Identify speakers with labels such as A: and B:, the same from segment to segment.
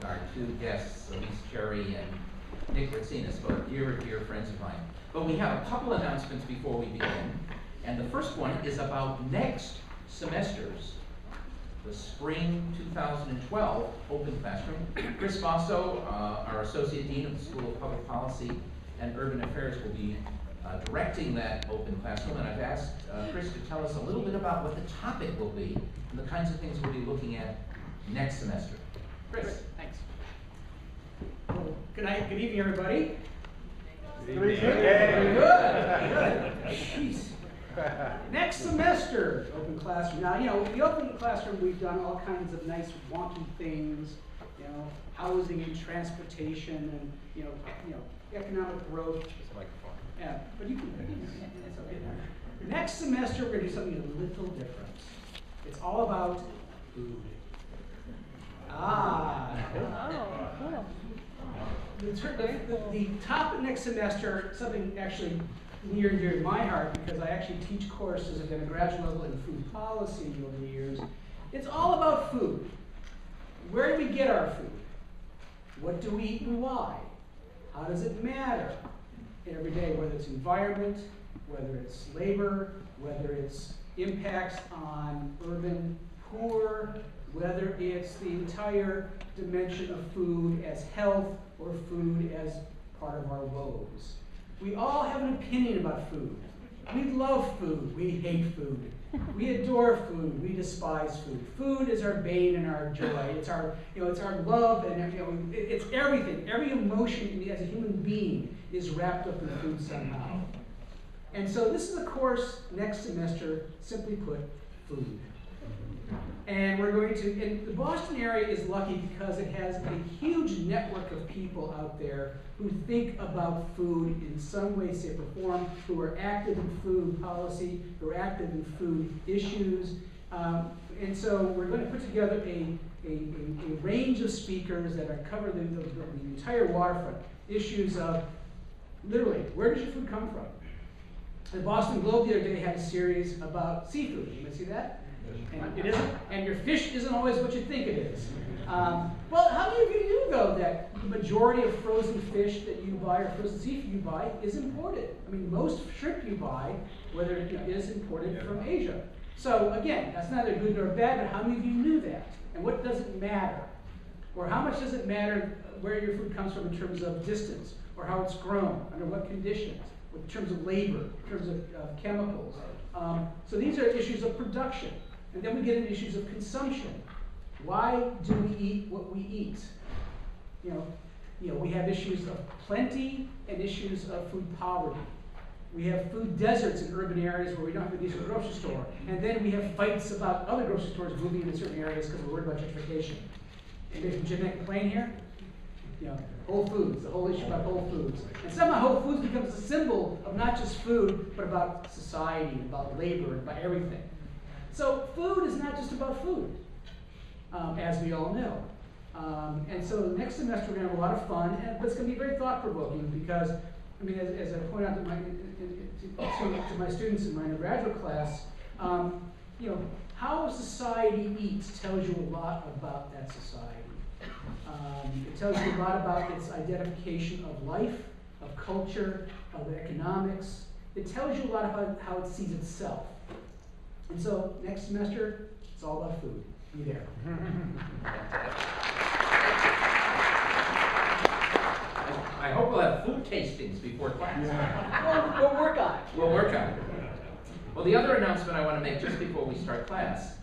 A: our two guests, Elyse Cherry and Nick Retsinas, both dear friends of mine. But we have a couple announcements before we begin. And the first one is about next semester's, the spring 2012 open classroom. Chris Bosso, our Associate Dean of the School of Public Policy and Urban Affairs, will be directing that open classroom, and I've asked Chris to tell us a little bit about what the topic will be and the kinds of things we'll be looking at next semester. Chris.
B: Thanks. Well, good night, good evening, everybody.
C: Good evening.
B: Very good. Jeez. Next semester, open classroom. Now, with the open classroom, we've done all kinds of nice wonky things, housing and transportation and, economic growth. Yeah, but you can, it's okay. Next semester, we're going to do something a little different. It's all about food. The topic next semester, something actually near and dear to my heart, because I actually teach courses at a graduate level in food policy over the years. It's all about food. Where do we get our food? What do we eat and why? How does it matter every day, whether it's environment, whether it's labor, whether it's impacts on urban poor, whether it's the entire dimension of food as health or food as part of our woes. We all have an opinion about food. We love food, we hate food. We adore food, we despise food. Food is our bane and our joy. It's our, it's our love, and it's everything. Every emotion as a human being is wrapped up in food somehow. And so this is a course next semester, simply put, food. And we're going to, and the Boston area is lucky because it has a huge network of people out there who think about food in some way, shape, or form, who are active in food policy, who are active in food issues. And so we're going to put together a range of speakers that are cover the entire waterfront. Issues of, literally, where does your food come from? The Boston Globe the other day had a series about seafood. You might see that? And it isn't, and your fish isn't always what you think it is. Well, how many of you knew, though, that the majority of frozen fish that you buy or frozen seafood you buy is imported? I mean, most shrimp you buy, whether it is imported from Asia. So again, that's neither good nor bad, but how many of you knew that? And what does it matter? Or how much does it matter where your food comes from in terms of distance, or how it's grown, under what conditions, in terms of labor, in terms of chemicals? So these are issues of production. And then we get into issues of consumption. Why do we eat what we eat? We have issues of plenty and issues of food poverty. We have food deserts in urban areas where we don't have a decent grocery store. And then we have fights about other grocery stores moving into certain areas because we're worried about gentrification. Anybody from Genetic Plain here? Whole Foods, the whole issue about Whole Foods. And somehow Whole Foods becomes a symbol of not just food, but about society, about labor, and about everything. So food is not just about food, as we all know. And so next semester we're going to have a lot of fun, but it's going to be very thought-provoking because, as I point out to my students in my undergraduate class, how a society eats tells you a lot about that society. It tells you a lot about its identification of life, of culture, of economics. It tells you a lot about how it sees itself. And so, next semester, it's all about food. Be there.
A: I hope we'll have food tastings before class.
B: Yeah. We'll work on it.
A: We'll work on it. Well, the other announcement I want to make just before we start class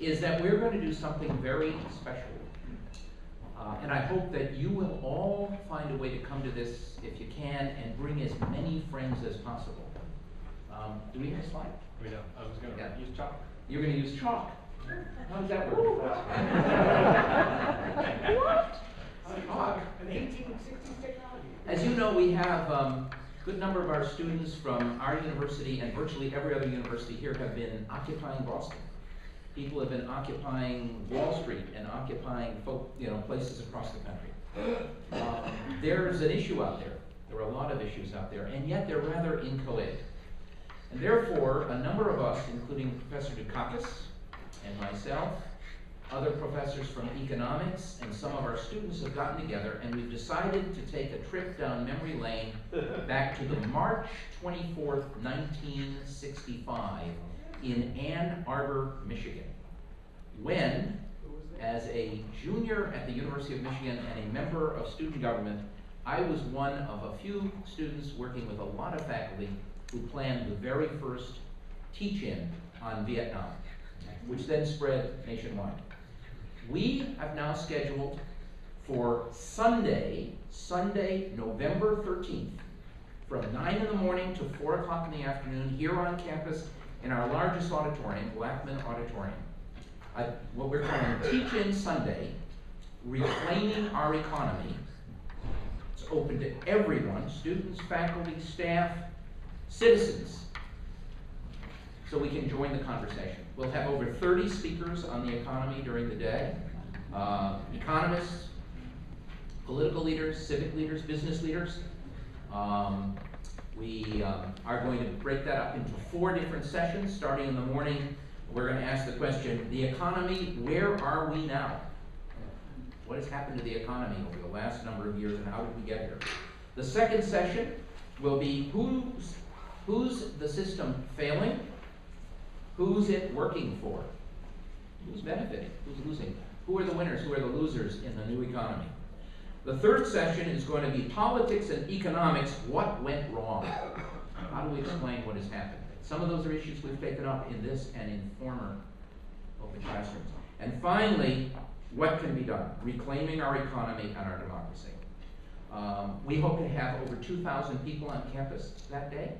A: is that we're going to do something very special. And I hope that you will all find a way to come to this, if you can, and bring as many friends as possible. Do we have a slide?
C: We don't. I was going to use chalk.
A: You're going to use chalk. How does that work?
B: What?
A: Chalk.
B: An 1860s technology.
A: As you know, we have a good number of our students from our university and virtually every other university here have been occupying Boston. People have been occupying Wall Street and occupying places across the country. There's an issue out there. There are a lot of issues out there, and yet they're rather inchoate. And therefore, a number of us, including Professor Nicolas and myself, other professors from economics, and some of our students have gotten together, and we've decided to take a trip down memory lane back to the March 24th, 1965 in Ann Arbor, Michigan, when, as a junior at the University of Michigan and a member of student government, I was one of a few students working with a lot of faculty who planned the very first teach-in on Vietnam, which then spread nationwide. We have now scheduled for Sunday, November 13th, from 9 in the morning to 4 o'clock in the afternoon here on campus in our largest auditorium, Blackman Auditorium. What we're calling Teach-In Sunday, Reclaiming Our Economy. It's open to everyone, students, faculty, staff, citizens, so we can join the conversation. We'll have over 30 speakers on the economy during the day. Economists, political leaders, civic leaders, business leaders. We are going to break that up into 4 different sessions. Starting in the morning, we're going to ask the question, the economy, where are we now? What has happened to the economy over the last number of years, and how did we get here? The second session will be who's the system failing? Who's it working for? Who's benefiting? Who's losing? Who are the winners? Who are the losers in the new economy? The third session is going to be politics and economics. What went wrong? How do we explain what has happened? Some of those are issues we've taken up in this and in former open classrooms. And finally, what can be done? Reclaiming our economy and our democracy. We hope to have over 2,000 people on campus that day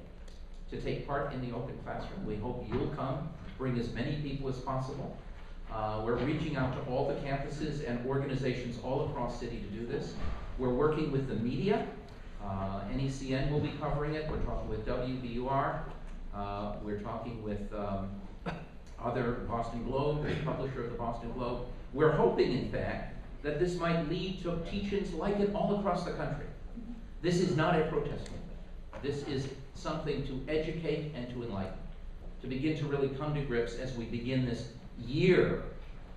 A: to take part in the open classroom. We hope you'll come, bring as many people as possible. We're reaching out to all the campuses and organizations all across the city to do this. We're working with the media. NECN will be covering it. We're talking with WBUR. We're talking with other Boston Globe, the publisher of the Boston Globe. We're hoping, in fact, that this might lead to teach-ins like it all across the country. This is not a protest movement. This is something to educate and to enlighten, to begin to really come to grips as we begin this year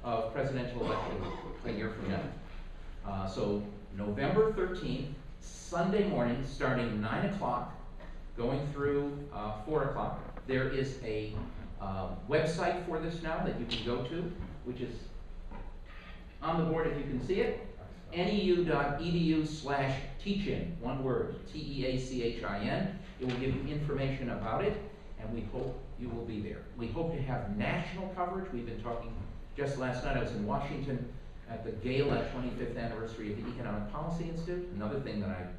A: of presidential election a year from now. So November 13th, Sunday morning, starting 9 o'clock, going through 4 o'clock. There is a website for this now that you can go to, which is on the board if you can see it, neu.edu/teachin, one word, TEACHIN. It will give you information about it, and we hope you will be there. We hope to have national coverage. We've been talking, just last night I was in Washington at the gala 25th anniversary of the Economic Policy Institute, another thing that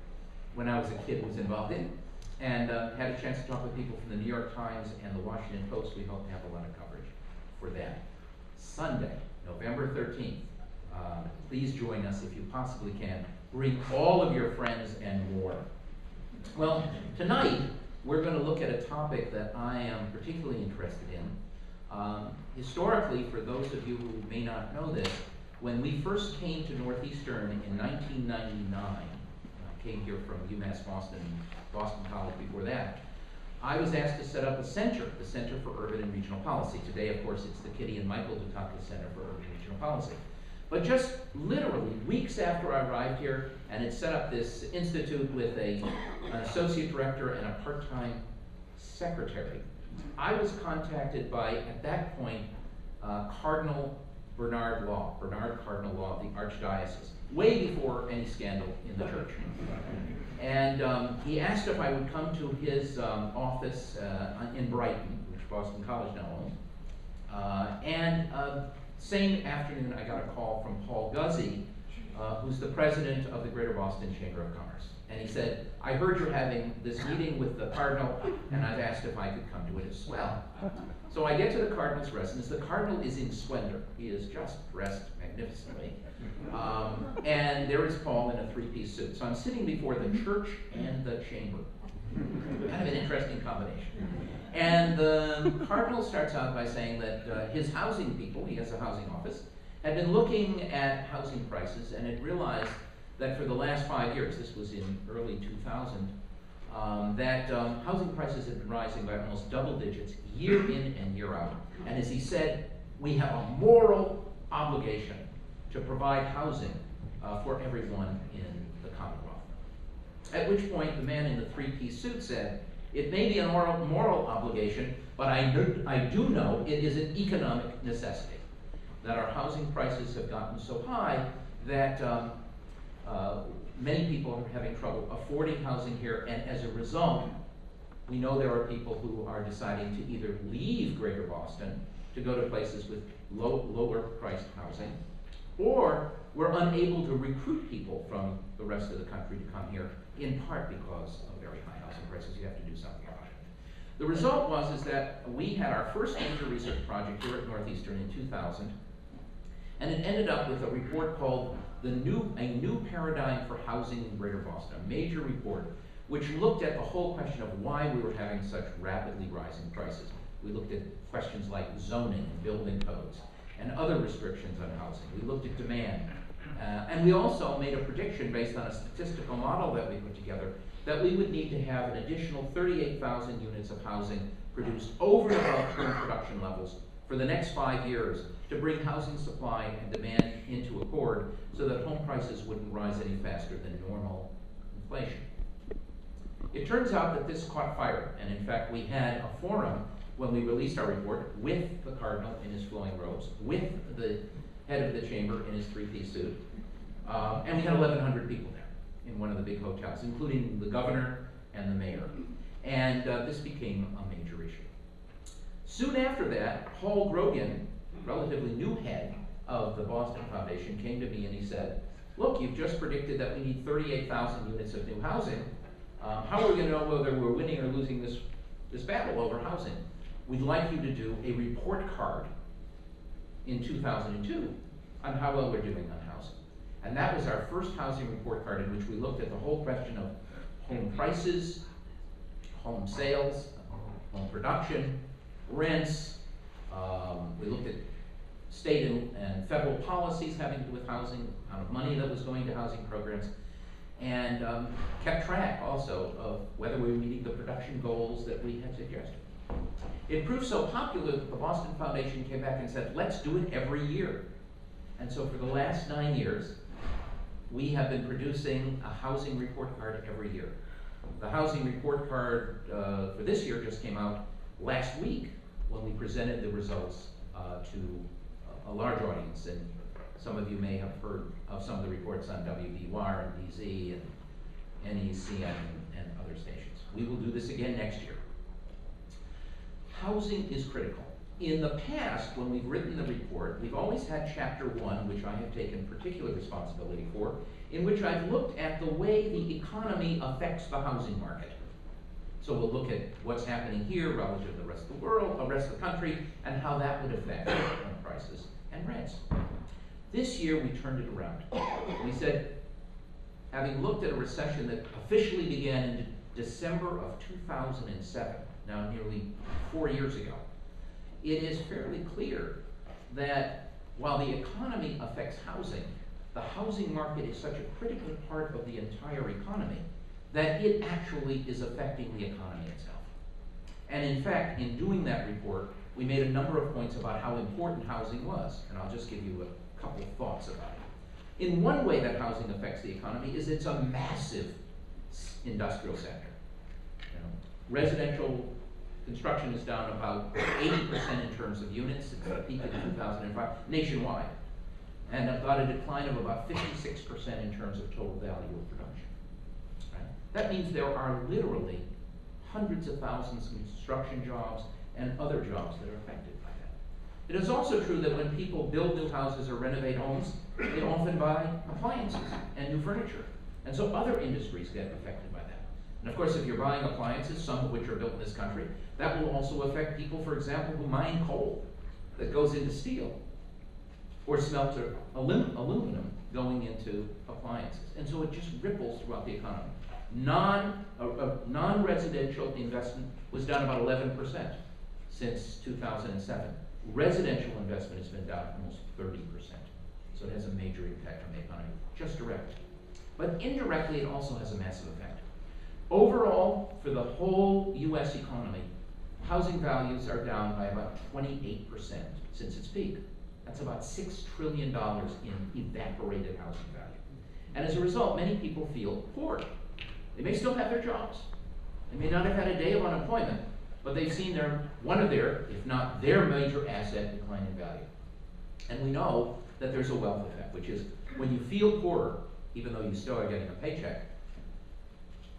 A: when I was a kid, was involved in, and had a chance to talk with people from the New York Times and the Washington Post. We hope to have a lot of coverage for that. Sunday, November 13th. Please join us if you possibly can. Bring all of your friends and more. Well, tonight we're going to look at a topic that I am particularly interested in. Historically, for those of you who may not know this, when we first came to Northeastern in 1999, I came here from UMass Boston, Boston College before that, I was asked to set up a center, the Center for Urban and Regional Policy. Today, of course, it's the Kitty and Michael Dukakis Center for Urban and Regional Policy. But just literally weeks after I arrived here and had set up this institute with an associate director and a part-time secretary, I was contacted by, at that point, Cardinal Bernard Cardinal Law of the Archdiocese, way before any scandal in the church. And he asked if I would come to his office in Brighton, which Boston College now owns. Same afternoon, I got a call from Paul Guzzi, who's the president of the Greater Boston Chamber of Commerce. And he said, I heard you're having this meeting with the Cardinal, and I've asked if I could come to it as well. So I get to the Cardinal's residence. The Cardinal is in splendor. He is just dressed magnificently. And there is Paul in a three-piece suit. So I'm sitting before the church and the chamber. Kind of an interesting combination. And the Cardinal starts out by saying that his housing people, he has a housing office, had been looking at housing prices and had realized that for the last 5 years, this was in early 2000, that housing prices had been rising by almost double digits year in and year out. And as he said, we have a moral obligation to provide housing for everyone in the Commonwealth. At which point the man in the three-piece suit said, "It may be a moral obligation, but I do know it is an economic necessity, that our housing prices have gotten so high that many people are having trouble affording housing here, and as a result, we know there are people who are deciding to either leave Greater Boston to go to places with lower priced housing, or we're unable to recruit people from the rest of the country to come here, in part because of very high housing prices. You have to do something about it." The result is that we had our first major research project here at Northeastern in 2000, and it ended up with a report called A New Paradigm for Housing in Greater Boston, a major report which looked at the whole question of why we were having such rapidly rising prices. We looked at questions like zoning and building codes and other restrictions on housing. We looked at demand. And we also made a prediction based on a statistical model that we put together that we would need to have an additional 38,000 units of housing produced over and above current production levels for the next 5 years to bring housing supply and demand into accord so that home prices wouldn't rise any faster than normal inflation. It turns out that this caught fire, and in fact we had a forum when we released our report with the Cardinal in his flowing robes, with the head of the chamber in his three-piece suit, and we had 1,100 people there in one of the big hotels, including the governor and the mayor. And this became a major issue. Soon after that, Paul Grogan, relatively new head of the Boston Foundation, came to me and he said, "Look, you've just predicted that we need 38,000 units of new housing. How are we going to know whether we're winning or losing this battle over housing? We'd like you to do a report card in 2002 on how well we're doing on housing." And that was our first housing report card, in which we looked at the whole question of home prices, home sales, home production, rents. We looked at state and federal policies having to do with housing, the amount of money that was going to housing programs, and kept track also of whether we were meeting the production goals that we had suggested. It proved so popular that the Boston Foundation came back and said, "Let's do it every year." And so for the last 9 years, we have been producing a housing report card every year. The housing report card for this year just came out last week when we presented the results to a large audience, and some of you may have heard of some of the reports on WVUR and DZ and NECN and other stations. We will do this again next year. Housing is critical. In the past, when we've written the report, we've always had chapter 1, which I have taken particular responsibility for, in which I've looked at the way the economy affects the housing market. So we'll look at what's happening here relative to the rest of the world, the rest of the country, and how that would affect home prices and rents. This year, we turned it around. We said, having looked at a recession that officially began in December of 2007, now nearly 4 years ago, it is fairly clear that while the economy affects housing, the housing market is such a critical part of the entire economy that it actually is affecting the economy itself. And in fact, in doing that report, we made a number of points about how important housing was, and I'll just give you a couple of thoughts about it. In one way that housing affects the economy is it's a massive industrial sector. Residential construction is down about 80% in terms of units. It's at a peak in 2005 nationwide, and about a decline of about 56% in terms of total value of production. Right? That means there are literally hundreds of thousands of construction jobs and other jobs that are affected by that. It is also true that when people build new houses or renovate homes, they often buy appliances and new furniture, and so other industries get affected by that. And of course, if you're buying appliances, some of which are built in this country, that will also affect people, for example, who mine coal that goes into steel, or smelter aluminum going into appliances. And so it just ripples throughout the economy. Non-residential investment was down about 11% since 2007. Residential investment has been down almost 30%. So it has a major impact on the economy, just directly. But indirectly, it also has a massive effect. Overall, for the whole US economy, housing values are down by about 28% since its peak. That's about $6 trillion in evaporated housing value. And as a result, many people feel poor. They may still have their jobs. They may not have had a day of unemployment, but they've seen one of their, if not their major asset decline in value. And we know that there's a wealth effect, which is when you feel poorer, even though you still are getting a paycheck,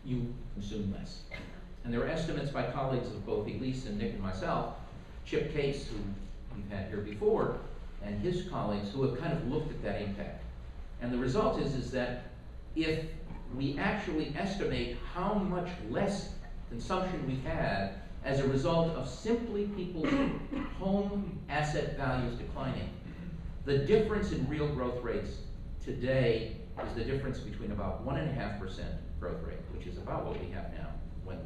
A: you consume less. And there are estimates by colleagues of both Elyse and Nick and myself, Chip Case, who we've had here before, and his colleagues, who have kind of looked at that impact. And the result is that if we actually estimate how much less consumption we've had as a result of simply people's home asset values declining, the difference in real growth rates today is the difference between about 1.5% growth rate, which is about what we have now when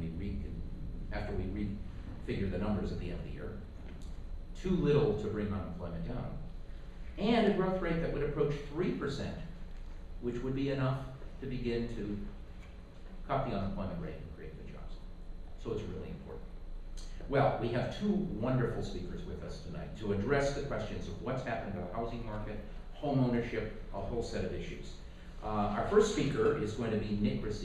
A: after we refigure the numbers at the end of the year, too little to bring unemployment down, and a growth rate that would approach 3%, which would be enough to begin to cut the unemployment rate and create good jobs. So it's really important. Well, we have two wonderful speakers with us tonight to address the questions of what's happened to the housing market, home ownership, a whole set of issues. Our first speaker is going to be Nicolas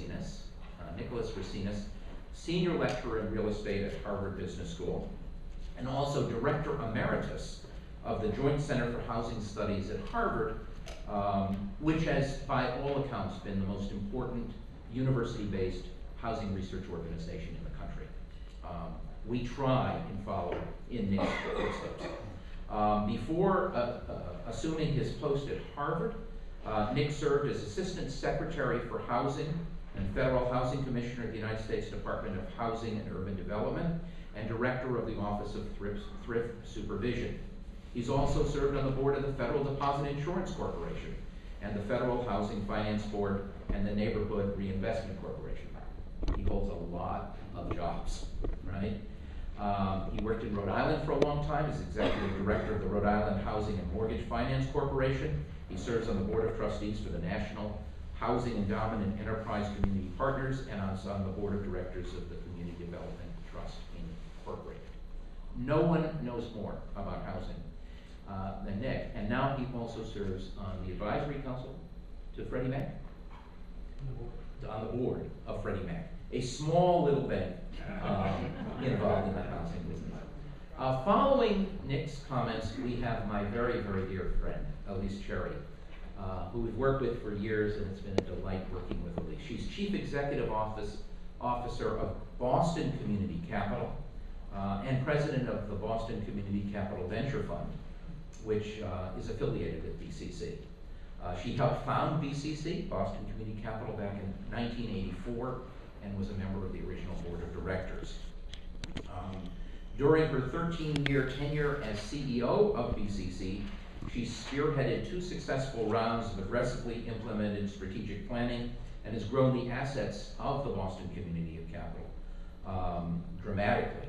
A: Retsinas, Senior Lecturer in Real Estate at Harvard Business School, and also Director Emeritus of the Joint Center for Housing Studies at Harvard, which has, by all accounts, been the most important university-based housing research organization in the country. We try and follow in Nick's footsteps. Before assuming his post at Harvard, Nick served as Assistant Secretary for Housing and Federal Housing Commissioner of the United States Department of Housing and Urban Development, and Director of the Office of Thrift Supervision. He's also served on the board of the Federal Deposit Insurance Corporation and the Federal Housing Finance Board and the Neighborhood Reinvestment Corporation. He holds a lot of jobs, right? He worked in Rhode Island for a long time as Executive Director of the Rhode Island Housing and Mortgage Finance Corporation. He serves on the Board of Trustees for the National Housing Endowment and Enterprise Community Partners, and on the Board of Directors of the Community Development Trust Incorporated. No one knows more about housing than Nick, and now he also serves on the Advisory Council to Freddie Mac, on the board of Freddie Mac, a small little bank involved in the housing business. Following Nick's comments, we have my very, very dear friend, Elyse Cherry, who we've worked with for years, and it's been a delight working with Elyse. She's Chief Executive Officer of Boston Community Capital and President of the Boston Community Capital Venture Fund, which is affiliated with BCC. She helped found BCC, Boston Community Capital, back in 1984, and was a member of the original board of directors. During her 13-year tenure as CEO of BCC, she spearheaded 2 successful rounds of aggressively implemented strategic planning and has grown the assets of the Boston Community of Capital dramatically,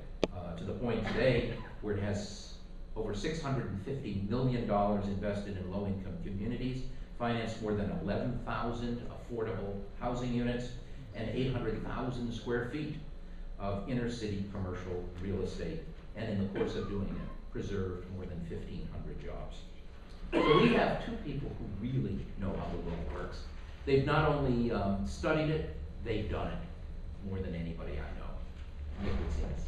A: to the point today where it has over $650 million invested in low-income communities, financed more than 11,000 affordable housing units, and 800,000 square feet of inner-city commercial real estate, and in the course of doing it, preserved more than 1,500 jobs. So we have 2 people who really know how the world works. They've not only studied it, they've done it more than anybody I know. Nick Retsinas.